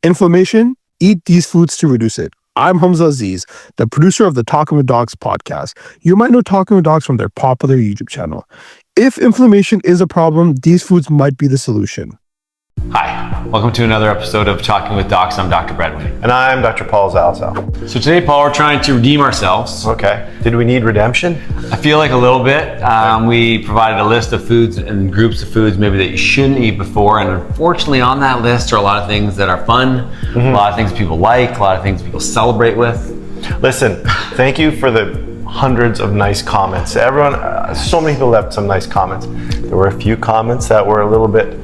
Inflammation? Eat these foods to reduce it. I'm Hamza Aziz, the producer of the Talking with Docs podcast. You might know Talking with Docs from their popular YouTube channel. If inflammation is a problem, these foods might be the solution. Hi, welcome to another episode of Talking with Docs. I'm Dr. Bradway. And I'm Dr. Paul Zalzal. So today, Paul, we're trying to redeem ourselves. Okay. Did we need redemption? I feel like a little bit. We provided a list of foods and groups of foods maybe that you shouldn't eat before. And unfortunately, on that list are a lot of things that are fun, a lot of things people like, a lot of things people celebrate with. Listen, thank you for the hundreds of nice comments. Everyone, so many people left some nice comments. There were a few comments that were a little bit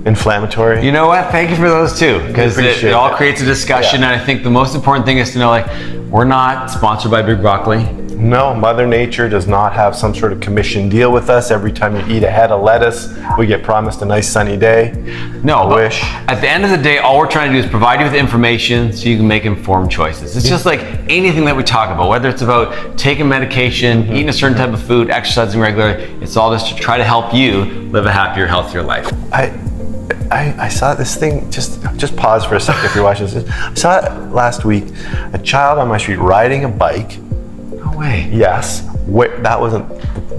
inflammatory. You know what? Thank you for those too, because it all creates a discussion. Yeah. And I think the most important thing is to know, like, we're not sponsored by Big Broccoli. No, Mother Nature does not have some sort of commission deal with us. Every time you eat a head of lettuce, we get promised a nice sunny day. No, I wish. At the end of the day, all we're trying to do is provide you with information so you can make informed choices. It's just like anything that we talk about, whether it's about taking medication, eating a certain type of food, exercising regularly. It's all just to try to help you live a happier, healthier life. I saw this thing, just pause for a second if you're watching this. I saw it last week, a child on my street riding a bike. No way. Yes, that wasn't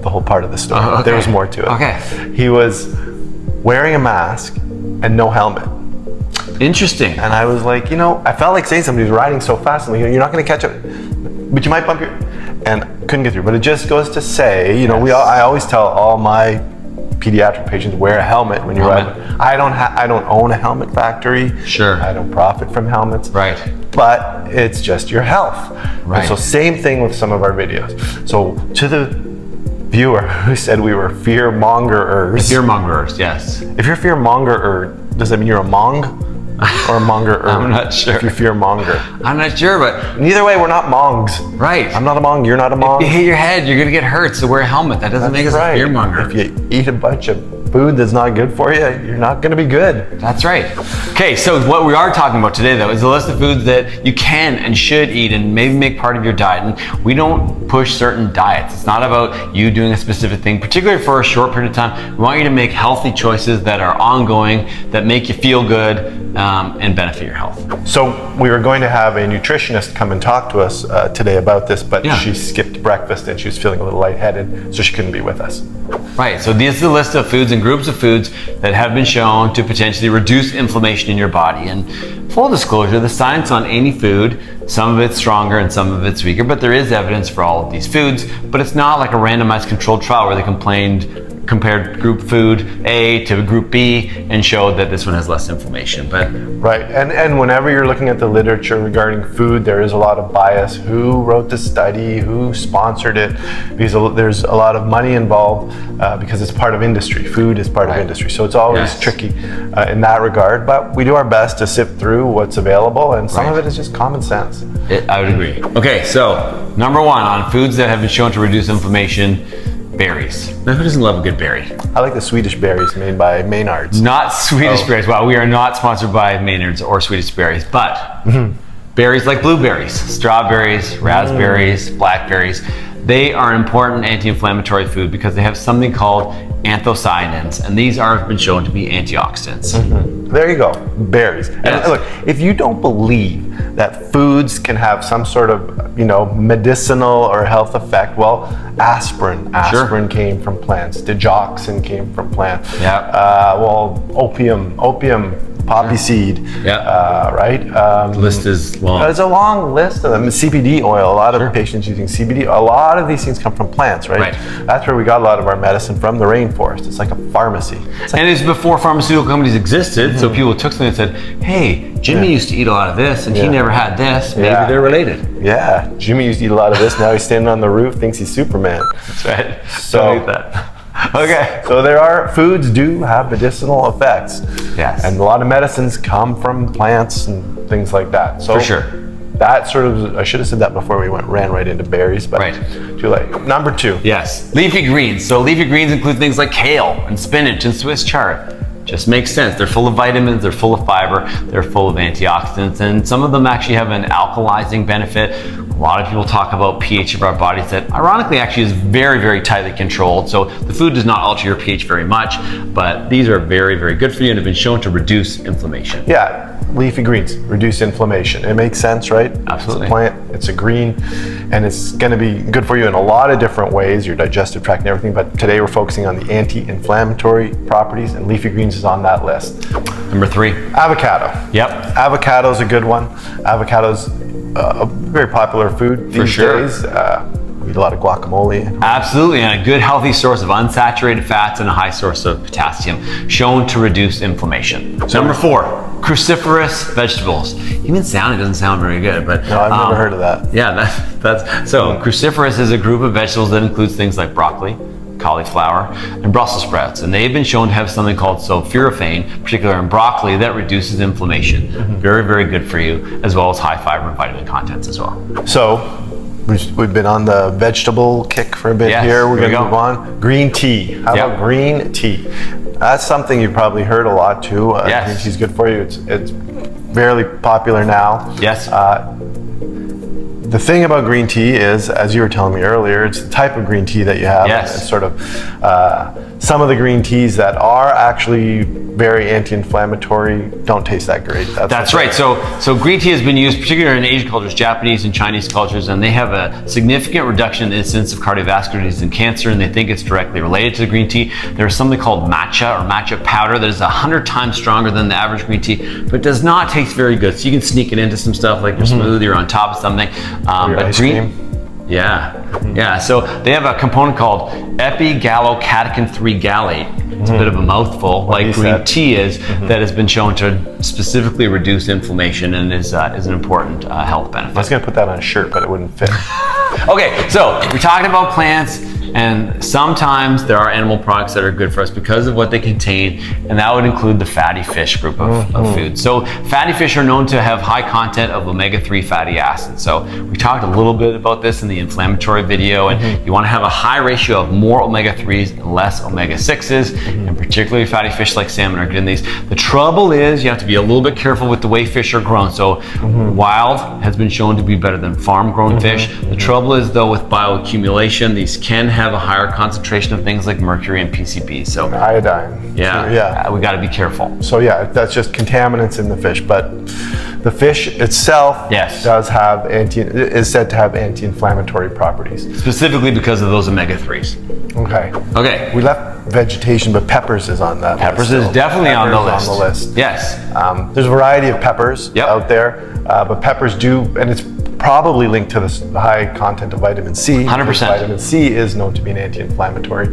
the whole part of the story. Okay. There was more to it. Okay. He was wearing a mask and no helmet. Interesting. And I was like, I felt like saying somebody who's riding so fast. I'm like, you're not going to catch up, but you might bump your, and couldn't get through. But it just goes to say, Yes. I always tell all my pediatric patients, wear a helmet when you're riding. I don't own a helmet factory. Sure. I don't profit from helmets. Right. But it's just your health. Right. And so same thing with some of our videos. So to the viewer who said we were fear mongerers. Fear mongers, yes. If you're a fear mongerer, does that mean you're a mong or a mongerer? I'm not sure. If you're fear monger. I'm not sure, but And either way, we're not mongs. right. I'm not a mong, you're not a mong. If you hit your head, you're gonna get hurt, so wear a helmet. That doesn't make us a fear monger. If you eat a bunch of food that's not good for you, you're not gonna be good. That's right. Okay, so what we are talking about today, though, is a list of foods that you can and should eat and maybe make part of your diet. And we don't push certain diets. It's not about you doing a specific thing, particularly for a short period of time. We want you to make healthy choices that are ongoing, that make you feel good, and benefit your health. So we were going to have a nutritionist come and talk to us today about this, but Yeah. she skipped breakfast and she was feeling a little lightheaded, so she couldn't be with us. Right, so this is a list of foods and groups of foods that have been shown to potentially reduce inflammation in your body. And full disclosure, the science on any food, some of it's stronger and some of it's weaker, but there is evidence for all of these foods, but it's not like a randomized controlled trial where they compared group food A to group B and showed that this one has less inflammation. But Right, and whenever you're looking at the literature regarding food, there is a lot of bias. Who wrote the study? Who sponsored it? Because there's a lot of money involved because it's part of industry. Food is part of industry, so it's always tricky in that regard. But we do our best to sift through what's available, and some of it is just common sense. I would agree. Okay, so number one on foods that have been shown to reduce inflammation, berries. Now, who doesn't love a good berry? I like the Swedish berries made by Maynard's. Not Swedish berries. Wow, we are not sponsored by Maynard's or Swedish berries, but berries like blueberries, strawberries, raspberries, blackberries, they are an important anti-inflammatory food because they have something called anthocyanins, and these have been shown to be antioxidants. There you go, berries. Yes. And look, if you don't believe that foods can have some sort of, medicinal or health effect, well, aspirin came from plants. Digoxin came from plants. Yeah. Opium, poppy seed. Yeah. Right. The list is long. There's a long list of them. CBD oil. A lot of patients using CBD. A lot of these things come from plants, right? That's where we got a lot of our medicine from, the rainforest. It's like a pharmacy. And it's before pharmaceutical companies existed, so people took something and said, hey, Jimmy used to eat a lot of this and he never had this. Maybe they're related. Yeah, Jimmy used to eat a lot of this. Now he's standing on the roof, thinks he's Superman. That's right. So Don't eat that. Okay. So foods do have medicinal effects. Yes. And a lot of medicines come from plants and things like that. So for sure. That sort of, I should have said that before we ran right into berries, but too late. Number two. Yes, leafy greens. So leafy greens include things like kale and spinach and Swiss chard. Just makes sense. They're full of vitamins, they're full of fiber, they're full of antioxidants, and some of them actually have an alkalizing benefit. A lot of people talk about pH of our bodies that ironically actually is very, very tightly controlled. So the food does not alter your pH very much, but these are very, very good for you and have been shown to reduce inflammation. Yeah, leafy greens reduce inflammation. It makes sense, right? Absolutely. It's a plant, it's a green, and it's going to be good for you in a lot of different ways, your digestive tract and everything. But today we're focusing on the anti-inflammatory properties, and leafy greens is on that list. Number 3. Avocado. Yep. Avocado is a good one. Avocado's a very popular food these days. We eat a lot of guacamole. Absolutely, and a good healthy source of unsaturated fats and a high source of potassium, shown to reduce inflammation. Number 4, cruciferous vegetables. Even sounding doesn't sound very good, but No, I've never heard of that. Yeah, that's so. Cruciferous is a group of vegetables that includes things like broccoli, cauliflower, and Brussels sprouts, and they've been shown to have something called sulforaphane, particularly in broccoli, that reduces inflammation. Very, very good for you, as well as high fiber and vitamin contents as well. So we've been on the vegetable kick for a bit here. We're going to move on. Green tea. How about green tea? That's something you've probably heard a lot too. Green tea is good for you. It's fairly popular now. Yes. The thing about green tea is, as you were telling me earlier, it's the type of green tea that you have. Yes. It's sort of some of the green teas that are actually very anti-inflammatory don't taste that great. That's right. So green tea has been used particularly in Asian cultures, Japanese and Chinese cultures, and they have a significant reduction in the incidence of cardiovascular disease and cancer, and they think it's directly related to the green tea. There's something called matcha or matcha powder that is 100 times stronger than the average green tea, but does not taste very good. So you can sneak it into some stuff like your smoothie or on top of something. But green, yeah. So they have a component called epigallocatechin 3 gallate. It's a bit of a mouthful, like green tea is, that has been shown to specifically reduce inflammation and is an important health benefit. I was going to put that on a shirt, but it wouldn't fit. Okay, so we're talking about plants, and sometimes there are animal products that are good for us because of what they contain, and that would include the fatty fish group of foods. So fatty fish are known to have high content of omega-3 fatty acids. So we talked a little bit about this in the inflammatory video, and you want to have a high ratio of more omega-3s and less omega-6s, and particularly fatty fish like salmon are good in these. The trouble is you have to be a little bit careful with the way fish are grown. So wild has been shown to be better than farm-grown fish. The trouble is, though, with bioaccumulation, these can have a higher concentration of things like mercury and PCB. So iodine. We got to be careful. So that's just contaminants in the fish, but the fish itself is said to have anti-inflammatory proproperties. Specifically because of those omega-3s. Okay. We left vegetation, but peppers is on that Peppers list. is definitely on the list. Yes. There's a variety of peppers out there, but peppers do, and it's probably linked to the high content of vitamin C. 100%. Vitamin C is known to be an anti-inflammatory.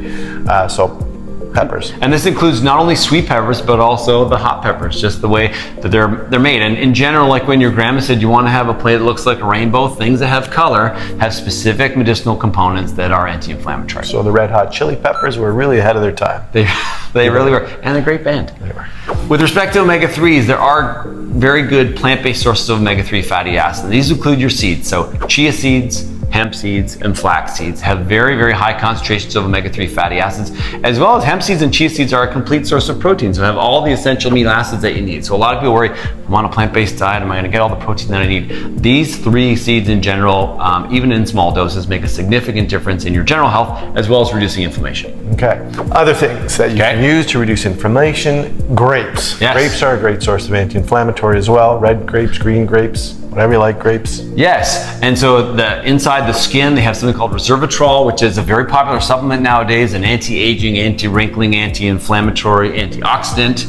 So peppers. And this includes not only sweet peppers, but also the hot peppers, just the way that they're made. And in general, like when your grandma said you want to have a plate that looks like a rainbow, things that have color have specific medicinal components that are anti-inflammatory. So the red hot chili peppers were really ahead of their time. They really were. And a great band. They were. With respect to omega-3s, there are very good plant-based sources of omega-3 fatty acids. These include your seeds. So chia seeds, hemp seeds, and flax seeds have very, very high concentrations of omega-3 fatty acids, as well as hemp seeds and chia seeds are a complete source of protein, so have all the essential amino acids that you need. So a lot of people worry, I'm on a plant-based diet, am I going to get all the protein that I need? These 3 seeds in general, even in small doses, make a significant difference in your general health, as well as reducing inflammation. Okay. Other things that you can use to reduce inflammation, grapes. Yes. Grapes are a great source of anti-inflammatory as well. Red grapes, green grapes, whatever you like, grapes. Yes, and so inside the skin, they have something called resveratrol, which is a very popular supplement nowadays, an anti-aging, anti-wrinkling, anti-inflammatory, antioxidant,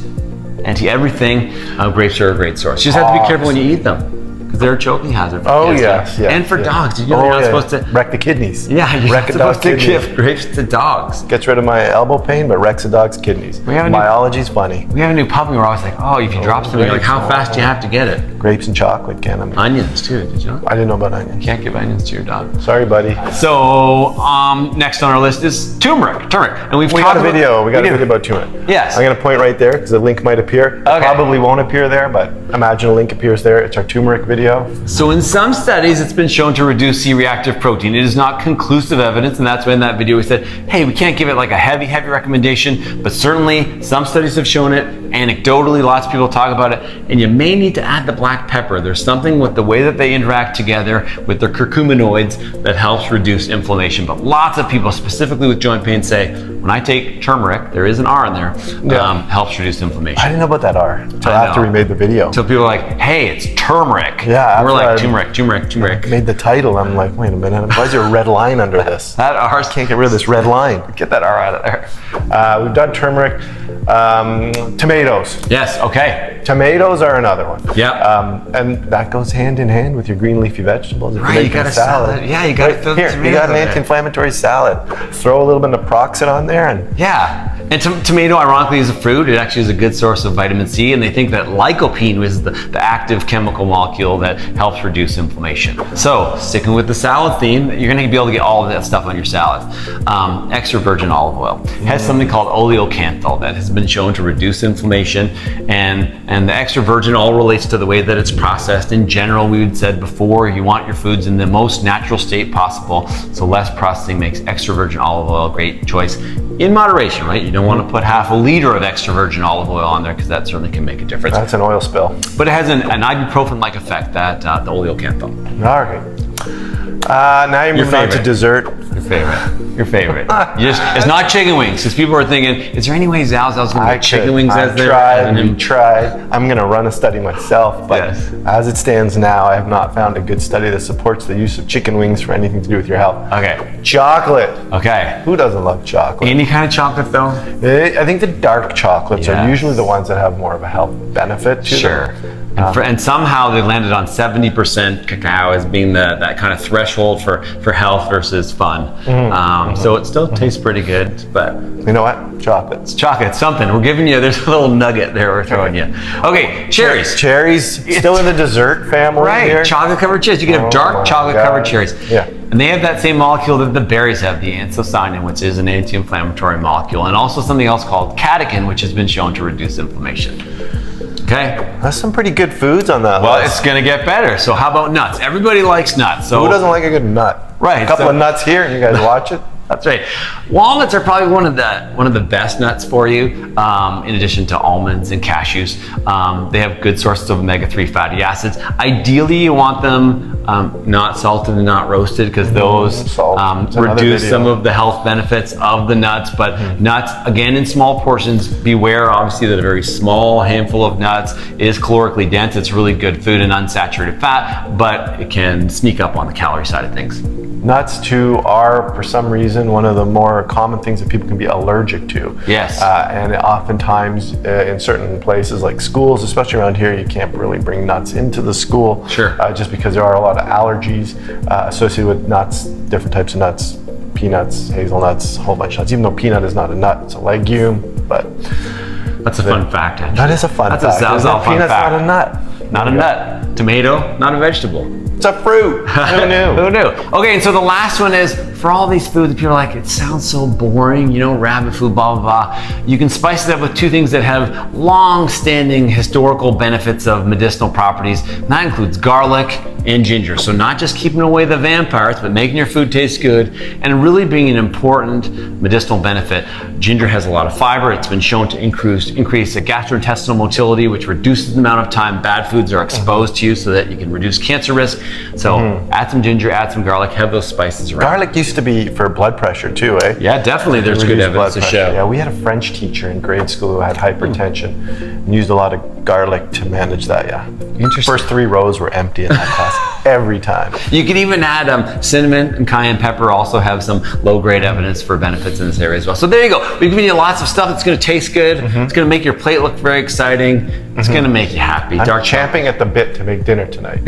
anti-everything. Grapes are a great source. You just have to be careful when you eat them, because they're a choking hazard for kids. Yes. And for dogs. Did you know you're not supposed to wreck the kidneys? Yeah, you're not supposed to give grapes to dogs. Gets rid of my elbow pain, but wrecks a dog's kidneys. Biology's funny. We have a new puppy, we're always like, if you drop something, like how fast do you have to get it? Grapes and chocolate, Onions too, did you know? I didn't know about onions. You can't give onions to your dog. Sorry, buddy. So next on our list is turmeric. And we got a video. We got a video about turmeric. Yes. I'm going to point right there because the link might appear. It probably won't appear there, but imagine a link appears there. It's our turmeric video. video? So in some studies, it's been shown to reduce C-reactive protein. It is not conclusive evidence, and that's why in that video we said, hey, we can't give it like a heavy recommendation, but certainly some studies have shown it. Anecdotally, lots of people talk about it, and you may need to add the black pepper. There's something with the way that they interact together with their curcuminoids that helps reduce inflammation. But lots of people, specifically with joint pain, say, when I take turmeric, there is an R in there, helps reduce inflammation. I didn't know about that R until after we made the video. So people are like, hey, it's turmeric. Yeah. And we're like, turmeric. Made the title. I'm like, wait a minute. Why is there a red line under this? That R Can't get rid of this red line. Get that R out of there. We've done turmeric. Tomatoes. Yes, okay. Tomatoes are another one. Yeah. And that goes hand in hand with your green leafy vegetables. If Right, you're you making got a salad. Yeah, you got to throw the Here, tomato you got an in there. anti-inflammatory salad. Throw a little bit of naproxen on there and Yeah. And tomato, ironically, is a fruit. It actually is a good source of vitamin C, and they think that lycopene is the active chemical molecule that helps reduce inflammation. So, sticking with the salad theme, you're going to be able to get all of that stuff on your salad. Extra virgin olive oil has something called oleocanthal that has been shown to reduce inflammation, and the extra virgin all relates to the way that it's processed. In general, we had said before, you want your foods in the most natural state possible, so less processing makes extra virgin olive oil a great choice. In moderation, right? You don't want to put half a liter of extra virgin olive oil on there because that certainly can make a difference. that's an oil spill. But it has an ibuprofen-like effect, that the oleocanthal. All right. Now you're moving on to favorite. dessert. Your favorite. It's not chicken wings, because people are thinking, is there any way Zal's going to get chicken wings as their... We tried. I'm going to run a study myself, but Yes. as it stands now, I have not found a good study that supports the use of chicken wings for anything to do with your health. Okay. Chocolate. Okay. Who doesn't love chocolate? Any kind of chocolate, though? I think the dark chocolates are Yes. usually the ones that have more of a health benefit to Sure. them. And somehow they landed on 70% cacao as being that kind of threshold for health versus fun. So it still tastes pretty good, but You know what? Chocolates. chocolate, something. We're giving you, there's a little nugget there we're throwing you. Okay, cherries. Cherries, still in the dessert family here. Right, chocolate covered cherries. You can have Oh dark my chocolate God. covered cherries. Yeah. And they have that same molecule that the berries have, the anthocyanin, which is an anti-inflammatory molecule, and also something else called catechin, which has been shown to reduce inflammation. Okay. That's some pretty good foods on that Well, list. it's gonna get better. So how about nuts? Everybody likes nuts. So Who doesn't like a good nut? Right, A couple so- of nuts here and you guys watch it. That's right. Walnuts are probably one of the best nuts for you, in addition to almonds and cashews. They have good sources of omega-3 fatty acids. Ideally, you want them not salted and not roasted, because those Salt. It's another reduce video. some of the health benefits of the nuts. But nuts, again, in small portions. Beware, obviously, that a very small handful of nuts is calorically dense. It's really good food and unsaturated fat, but it can sneak up on the calorie side of things. Nuts too are, for some reason, one of the more common things that people can be allergic to. Yes. And oftentimes in certain places like schools, especially around here, you can't really bring nuts into the school. Sure. Just because there are a lot of allergies associated with nuts, different types of nuts, peanuts, hazelnuts, a whole bunch of nuts. Even though peanut is not a nut, it's a legume, but That's a fun fact, actually. that is a fun That's fact. a Isn't it? fun Peanut's fact. not a nut. Not a nut. Tomato, not a vegetable. It's a fruit. Who knew? Who knew? Okay, and so the last one is, for all these foods, people are like, it sounds so boring, you know, rabbit food, blah, blah, blah. You can spice it up with two things that have long-standing historical benefits of medicinal properties. And that includes garlic and ginger. So not just keeping away the vampires, but making your food taste good and really being an important medicinal benefit. Ginger has a lot of fiber. It's been shown to increase the gastrointestinal motility, which reduces the amount of time bad foods are exposed to you, so that you can reduce cancer risk. So add some ginger, add some garlic, have those spices around. Garlic used to be for blood pressure too, eh? Yeah, definitely. There's good Reduce evidence to blood show. pressure. Yeah, we had a French teacher in grade school who had hypertension and used a lot of garlic to manage that, yeah. Interesting. First 3 rows were empty in that class every time. You can even add cinnamon and cayenne pepper, also have some low-grade evidence for benefits in this area as well. So there you go. We've given you lots of stuff that's going to taste good. It's going to make your plate look very exciting. It's going to make you happy. I'm Dark champing at the bit to make dinner tonight.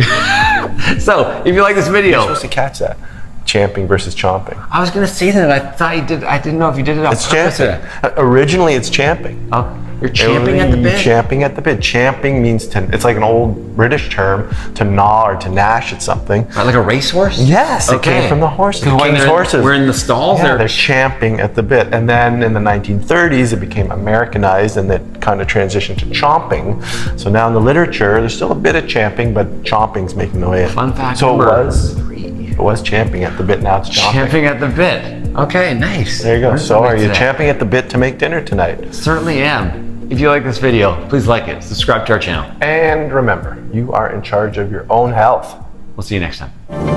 So if you like this You're video, supposed to catch that. Champing versus chomping. I was going to say that. I thought you did. I didn't know if you did it on It's purpose. champing. Originally, it's champing. Oh, you're champing at the bit. Champing at the bit. Champing means to, it's like an old British term, to gnaw or to gnash at something. Right, like a racehorse? Yes, it Okay. came from the horses. So The when king's they're- horses. we're in the stalls, Yeah, they're- they're champing at the bit. And then in the 1930s, it became Americanized, and it kind of transitioned to chomping. So now in the literature, there's still a bit of champing, but chomping's making the way. Fun fact so number 3. It was champing at the bit, now it's chomping. Champing at the bit. Okay, nice. There you go. Learned So something are you today. champing at the bit to make dinner tonight? Certainly am. If you like this video, please like it, subscribe to our channel. And remember, you are in charge of your own health. We'll see you next time.